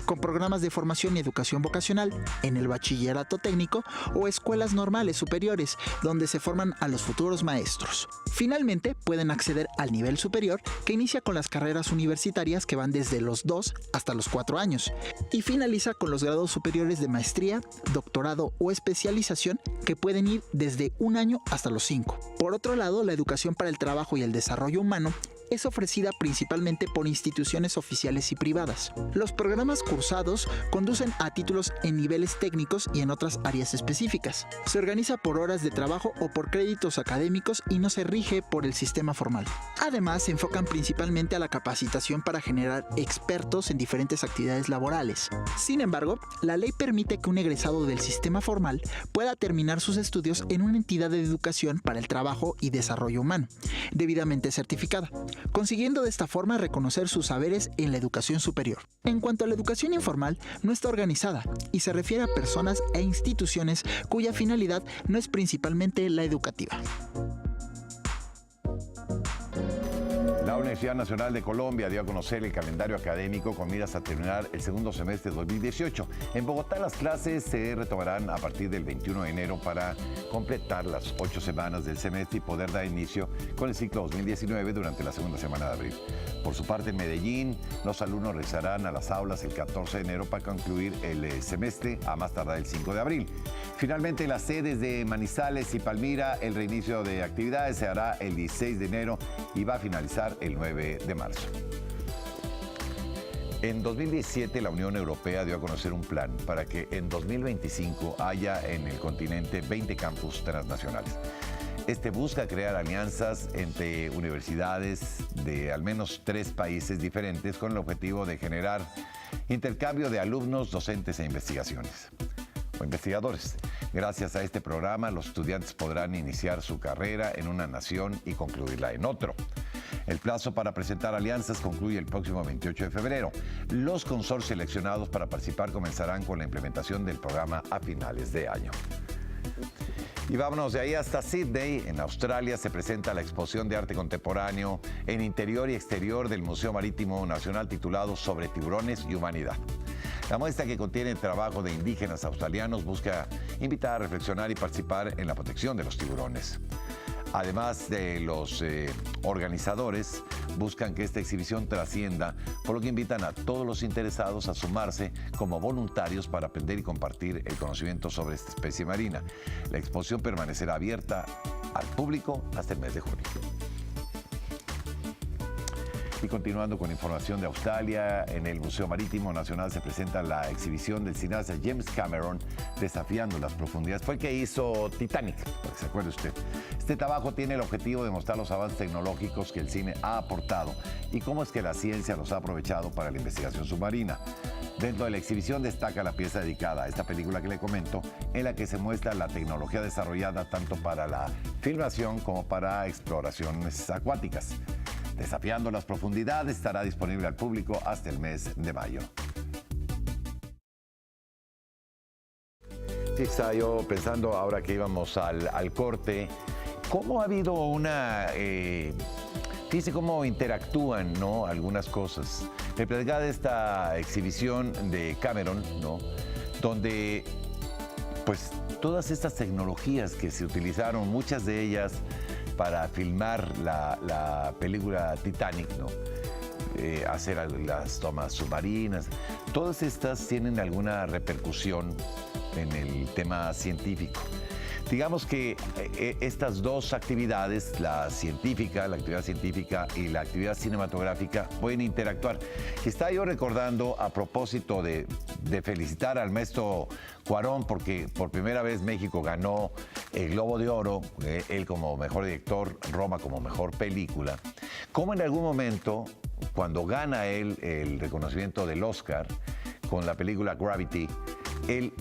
con programas de formación y educación vocacional, en el bachillerato técnico o escuelas normales superiores, donde se forman a los futuros maestros. Finalmente, pueden acceder al nivel superior, que inicia con las carreras universitarias que van desde los 2 hasta los 4 años y finaliza con los grados superiores de maestría, doctorado o especialización, que pueden ir desde 1 año hasta los 5. Por otro lado, la educación para el trabajo y el desarrollo humano es ofrecida principalmente por instituciones oficiales y privadas. Los programas cursados conducen a títulos en niveles técnicos y en otras áreas específicas. Se organiza por horas de trabajo o por créditos académicos y no se rige por el sistema formal. Además, se enfocan principalmente a la capacitación para generar expertos en diferentes actividades laborales. Sin embargo, la ley permite que un egresado del sistema formal pueda terminar sus estudios en una entidad de educación para el trabajo y desarrollo humano, debidamente certificada, consiguiendo de esta forma reconocer sus saberes en la educación superior. En cuanto a la educación informal, no está organizada y se refiere a personas e instituciones cuya finalidad no es principalmente la educativa. La Universidad Nacional de Colombia dio a conocer el calendario académico con miras a terminar el segundo semestre de 2018. En Bogotá las clases se retomarán a partir del 21 de enero para completar las 8 semanas del semestre y poder dar inicio con el ciclo 2019 durante la segunda semana de abril. Por su parte, en Medellín, los alumnos regresarán a las aulas el 14 de enero para concluir el semestre a más tardar el 5 de abril. Finalmente, en las sedes de Manizales y Palmira, el reinicio de actividades se hará el 16 de enero y va a finalizar el 9 de marzo. En 2017, la Unión Europea dio a conocer un plan para que en 2025 haya en el continente 20 campus transnacionales. Este busca crear alianzas entre universidades de al menos 3 países diferentes con el objetivo de generar intercambio de alumnos, docentes e investigaciones o investigadores. Gracias a este programa, los estudiantes podrán iniciar su carrera en una nación y concluirla en otro. El plazo para presentar alianzas concluye el próximo 28 de febrero. Los consorcios seleccionados para participar comenzarán con la implementación del programa a finales de año. Y vámonos de ahí hasta Sydney. En Australia se presenta la exposición de arte contemporáneo en interior y exterior del Museo Marítimo Nacional titulado Sobre tiburones y humanidad. La muestra, que contiene el trabajo de indígenas australianos, busca invitar a reflexionar y participar en la protección de los tiburones. Además de los organizadores, buscan que esta exhibición trascienda, por lo que invitan a todos los interesados a sumarse como voluntarios para aprender y compartir el conocimiento sobre esta especie marina. La exposición permanecerá abierta al público hasta el mes de junio. Y continuando con información de Australia, en el Museo Marítimo Nacional se presenta la exhibición del cineasta James Cameron, Desafiando las Profundidades. Fue el que hizo Titanic, para que se acuerde usted. Este trabajo tiene el objetivo de mostrar los avances tecnológicos que el cine ha aportado y cómo es que la ciencia los ha aprovechado para la investigación submarina. Dentro de la exhibición destaca la pieza dedicada a esta película que le comento, en la que se muestra la tecnología desarrollada tanto para la filmación como para exploraciones acuáticas. Desafiando las Profundidades estará disponible al público hasta el mes de mayo. Sí, estaba yo pensando ahora que íbamos al corte, cómo ha habido una... fíjese cómo interactúan, ¿no?, algunas cosas. Me platicaba de esta exhibición de Cameron, ¿no?, donde pues todas estas tecnologías que se utilizaron, muchas de ellas para filmar la película Titanic, ¿no?, hacer las tomas submarinas, todas estas tienen alguna repercusión en el tema científico. Digamos que estas dos actividades, la actividad científica y la actividad cinematográfica, pueden interactuar. Y estaba yo recordando, a propósito de felicitar al maestro Cuarón, porque por primera vez México ganó el Globo de Oro, él como mejor director, Roma como mejor película, como en algún momento, cuando gana él el reconocimiento del Oscar con la película Gravity,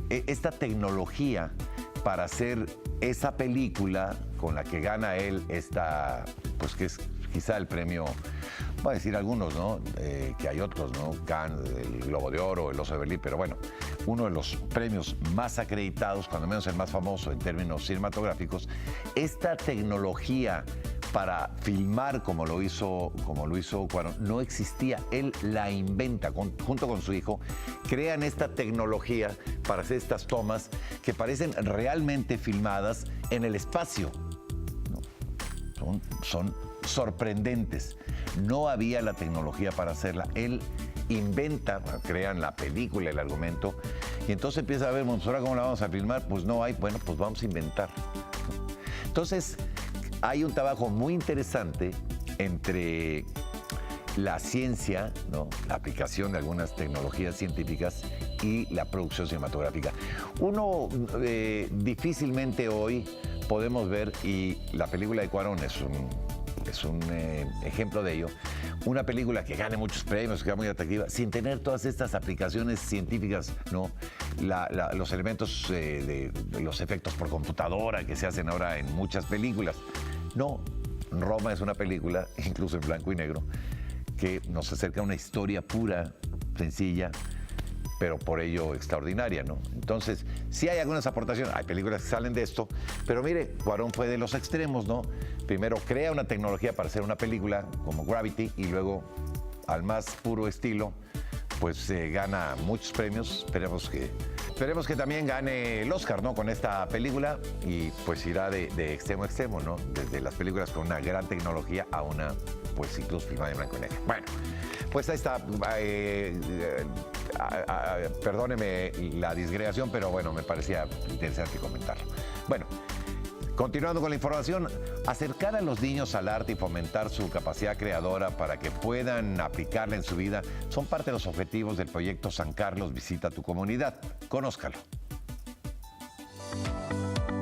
esta tecnología para hacer esa película con la que gana él pues que es quizá el premio, voy a decir algunos, ¿no?, que hay otros, ¿no?, Cannes, el Globo de Oro, el Oso de Berlín, pero bueno, uno de los premios más acreditados, cuando menos el más famoso en términos cinematográficos. Esta tecnología para filmar como lo hizo Cuarón no existía. Él la inventa junto con su hijo, crean esta tecnología para hacer estas tomas que parecen realmente filmadas en el espacio, ¿no? Son sorprendentes. No había la tecnología para hacerla. Él inventa, crean la película, el argumento, y entonces empieza a ver, bueno, ¿ahora cómo la vamos a filmar? Pues no hay, bueno, pues vamos a inventar. Entonces, hay un trabajo muy interesante entre la ciencia, ¿no?, la aplicación de algunas tecnologías científicas y la producción cinematográfica. Uno difícilmente hoy podemos ver, y la película de Cuarón es un ejemplo de ello, una película que gane muchos premios, que sea muy atractiva, sin tener todas estas aplicaciones científicas, ¿no?, los elementos de los efectos por computadora que se hacen ahora en muchas películas. No, Roma es una película, incluso en blanco y negro, que nos acerca a una historia pura, sencilla, pero por ello extraordinaria, ¿no? Entonces, sí hay algunas aportaciones, hay películas que salen de esto, pero mire, Cuarón fue de los extremos, ¿no? Primero crea una tecnología para hacer una película como Gravity y luego, al más puro estilo, pues gana muchos premios. Esperemos que también gane el Oscar, ¿no?, con esta película, y pues irá de extremo a extremo, ¿no? Desde las películas con una gran tecnología a una, pues incluso filmada en blanco y negro. Bueno, pues ahí está. Perdóneme la disgregación, pero bueno, me parecía interesante comentarlo. Bueno, continuando con la información, acercar a los niños al arte y fomentar su capacidad creadora para que puedan aplicarla en su vida son parte de los objetivos del proyecto San Carlos Visita tu Comunidad. Conózcalo.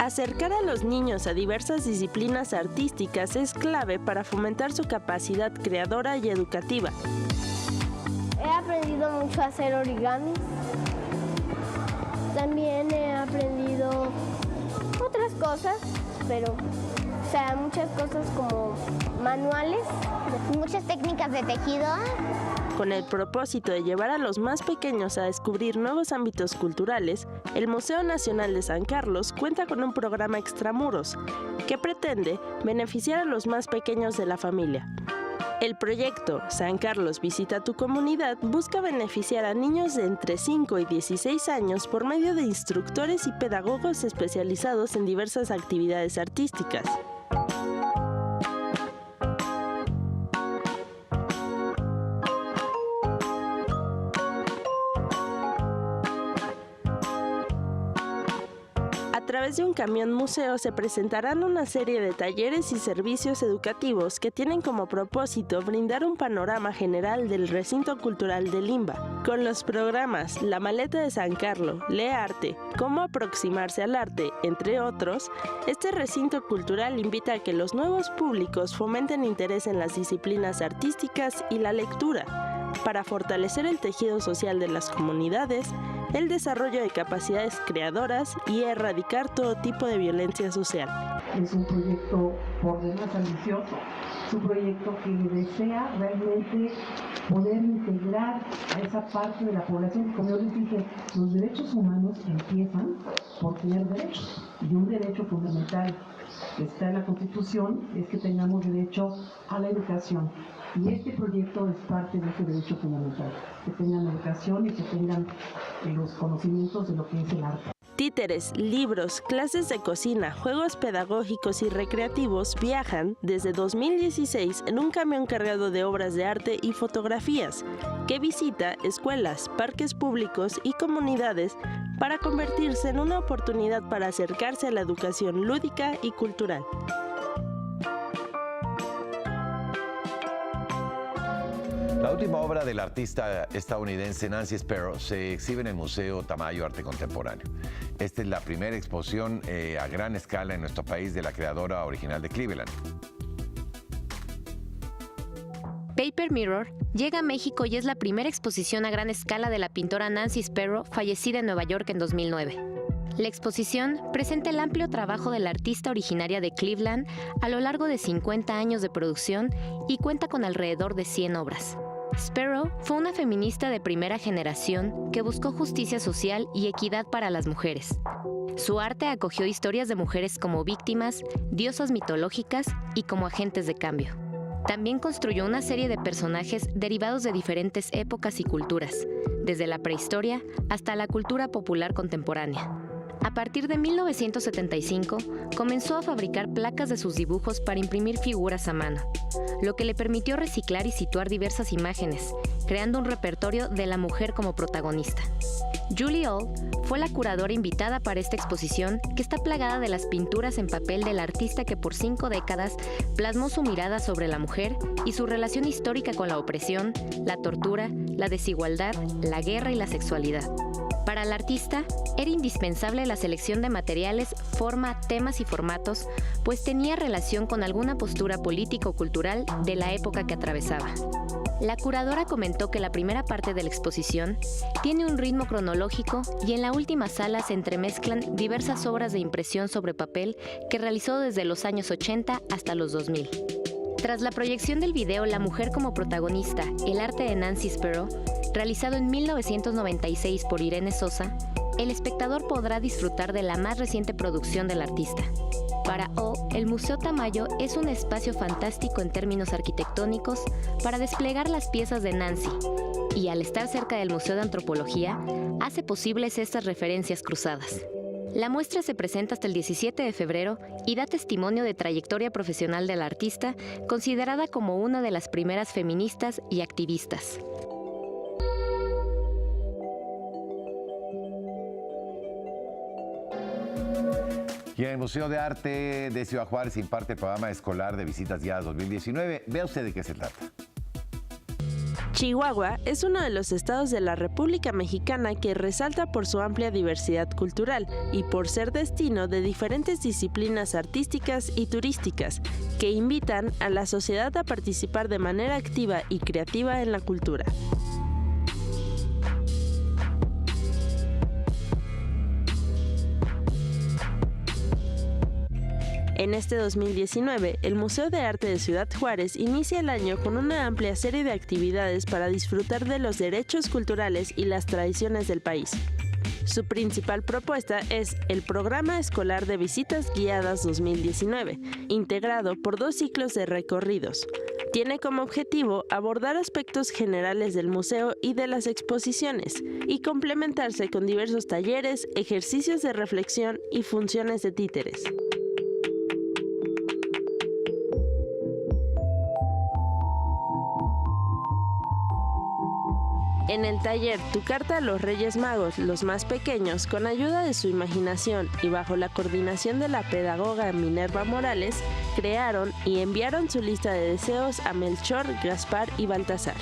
Acercar a los niños a diversas disciplinas artísticas es clave para fomentar su capacidad creadora y educativa. He aprendido mucho a hacer origami. También he aprendido otras cosas, pero muchas cosas como manuales, muchas técnicas de tejido. Con el propósito de llevar a los más pequeños a descubrir nuevos ámbitos culturales, el Museo Nacional de San Carlos cuenta con un programa extramuros que pretende beneficiar a los más pequeños de la familia. El proyecto San Carlos Visita tu Comunidad busca beneficiar a niños de entre 5 y 16 años por medio de instructores y pedagogos especializados en diversas actividades artísticas. A través de un camión museo se presentarán una serie de talleres y servicios educativos que tienen como propósito brindar un panorama general del recinto cultural de Limba. Con los programas La Maleta de San Carlos, Lee Arte, Cómo aproximarse al arte, entre otros, este recinto cultural invita a que los nuevos públicos fomenten interés en las disciplinas artísticas y la lectura, para fortalecer el tejido social de las comunidades, el desarrollo de capacidades creadoras y erradicar todo tipo de violencia social. Es un proyecto por demás ambicioso, es un proyecto que desea realmente poder integrar a esa parte de la población. Como yo les dije, los derechos humanos empiezan por tener derechos, y un derecho fundamental que está en la Constitución es que tengamos derecho a la educación. Y este proyecto es parte de ese derecho fundamental, que tengan educación y que tengan los conocimientos de lo que es el arte. Títeres, libros, clases de cocina, juegos pedagógicos y recreativos viajan desde 2016 en un camión cargado de obras de arte y fotografías, que visita escuelas, parques públicos y comunidades para convertirse en una oportunidad para acercarse a la educación lúdica y cultural. La última obra del artista estadounidense Nancy Spero se exhibe en el Museo Tamayo Arte Contemporáneo. Esta es la primera exposición a gran escala en nuestro país de la creadora original de Cleveland. Paper Mirror llega a México y es la primera exposición a gran escala de la pintora Nancy Spero, fallecida en Nueva York en 2009. La exposición presenta el amplio trabajo de la artista originaria de Cleveland a lo largo de 50 años de producción y cuenta con alrededor de 100 obras. Spero fue una feminista de primera generación que buscó justicia social y equidad para las mujeres. Su arte acogió historias de mujeres como víctimas, diosas mitológicas y como agentes de cambio. También construyó una serie de personajes derivados de diferentes épocas y culturas, desde la prehistoria hasta la cultura popular contemporánea. A partir de 1975, comenzó a fabricar placas de sus dibujos para imprimir figuras a mano, lo que le permitió reciclar y situar diversas imágenes, creando un repertorio de la mujer como protagonista. Julie All fue la curadora invitada para esta exposición, que está plagada de las pinturas en papel del artista que por 5 décadas plasmó su mirada sobre la mujer y su relación histórica con la opresión, la tortura, la desigualdad, la guerra y la sexualidad. Para el artista, era indispensable la selección de materiales, forma, temas y formatos, pues tenía relación con alguna postura político-cultural de la época que atravesaba. La curadora comentó que la primera parte de la exposición tiene un ritmo cronológico y en la última sala se entremezclan diversas obras de impresión sobre papel que realizó desde los años 80 hasta los 2000. Tras la proyección del video La mujer como protagonista, el arte de Nancy Spero, realizado en 1996 por Irene Sosa, el espectador podrá disfrutar de la más reciente producción del artista. Para O, el Museo Tamayo es un espacio fantástico en términos arquitectónicos para desplegar las piezas de Nancy, y al estar cerca del Museo de Antropología, hace posibles estas referencias cruzadas. La muestra se presenta hasta el 17 de febrero y da testimonio de trayectoria profesional del artista, considerada como una de las primeras feministas y activistas. Y en el Museo de Arte de Ciudad Juárez se imparte el programa escolar de visitas guiadas 2019. Vea usted de qué se trata. Chihuahua es uno de los estados de la República Mexicana que resalta por su amplia diversidad cultural y por ser destino de diferentes disciplinas artísticas y turísticas que invitan a la sociedad a participar de manera activa y creativa en la cultura. En este 2019, el Museo de Arte de Ciudad Juárez inicia el año con una amplia serie de actividades para disfrutar de los derechos culturales y las tradiciones del país. Su principal propuesta es el Programa Escolar de Visitas Guiadas 2019, integrado por 2 ciclos de recorridos. Tiene como objetivo abordar aspectos generales del museo y de las exposiciones, y complementarse con diversos talleres, ejercicios de reflexión y funciones de títeres. En el taller Tu carta a los Reyes Magos, los más pequeños, con ayuda de su imaginación y bajo la coordinación de la pedagoga Minerva Morales, crearon y enviaron su lista de deseos a Melchor, Gaspar y Baltasar.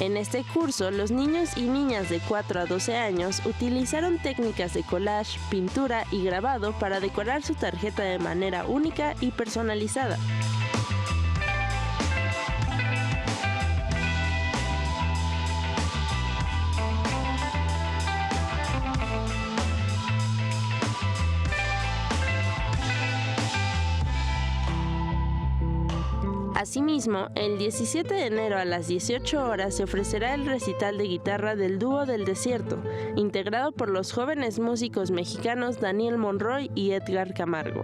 En este curso, los niños y niñas de 4 a 12 años utilizaron técnicas de collage, pintura y grabado para decorar su tarjeta de manera única y personalizada. Asimismo, el 17 de enero a las 18 horas se ofrecerá el recital de guitarra del Dúo del Desierto, integrado por los jóvenes músicos mexicanos Daniel Monroy y Edgar Camargo.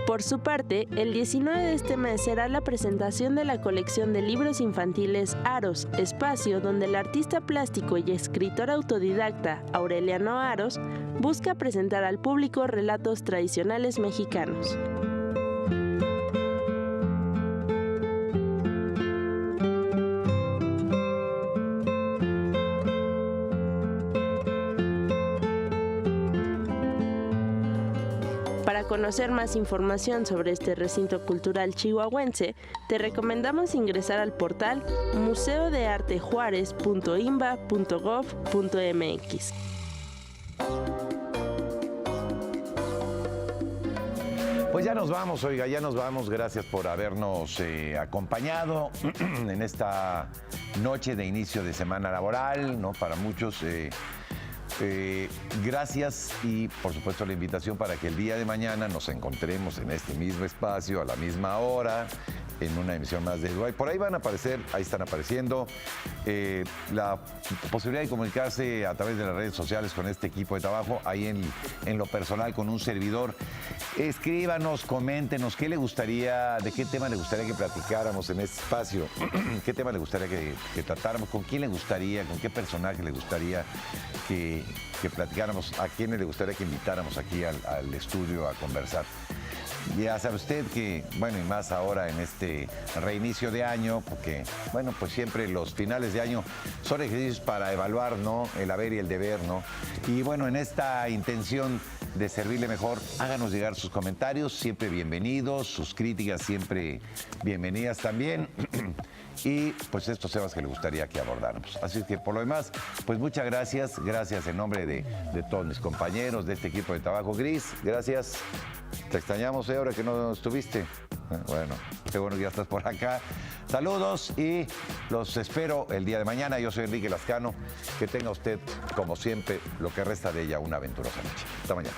Por su parte, el 19 de este mes será la presentación de la colección de libros infantiles Aros, espacio donde el artista plástico y escritor autodidacta Aureliano Aros busca presentar al público relatos tradicionales mexicanos. Para conocer más información sobre este recinto cultural chihuahuense, te recomendamos ingresar al portal museodeartejuarez.imba.gov.mx. Pues ya nos vamos, oiga, ya nos vamos. Gracias por habernos acompañado en esta noche de inicio de semana laboral, ¿no? Para muchos. Gracias y por supuesto la invitación para que el día de mañana nos encontremos en este mismo espacio a la misma hora en una emisión más de Uruguay. Por ahí van a aparecer, ahí están apareciendo la posibilidad de comunicarse a través de las redes sociales con este equipo de trabajo, ahí en lo personal con un servidor. Escríbanos, coméntenos qué le gustaría, de qué tema le gustaría que platicáramos en este espacio, qué tema le gustaría que tratáramos, con quién le gustaría, con qué personaje le gustaría que platicáramos, a quién le gustaría que invitáramos aquí al estudio a conversar. Ya sabe usted que, bueno, y más ahora en este reinicio de año, porque, bueno, pues siempre los finales de año son ejercicios para evaluar, ¿no? El haber y el deber, ¿no? Y bueno, en esta intención de servirle mejor, háganos llegar sus comentarios, siempre bienvenidos, sus críticas siempre bienvenidas también. Y pues estos temas que le gustaría que abordáramos. Así que por lo demás, pues muchas gracias. Gracias en nombre de todos mis compañeros de este equipo de trabajo. Gris, gracias. Te extrañamos ahora que no estuviste. Bueno, qué bueno que ya estás por acá. Saludos y los espero el día de mañana. Yo soy Enrique Lascano. Que tenga usted, como siempre, lo que resta de ella, una aventurosa noche. Hasta mañana.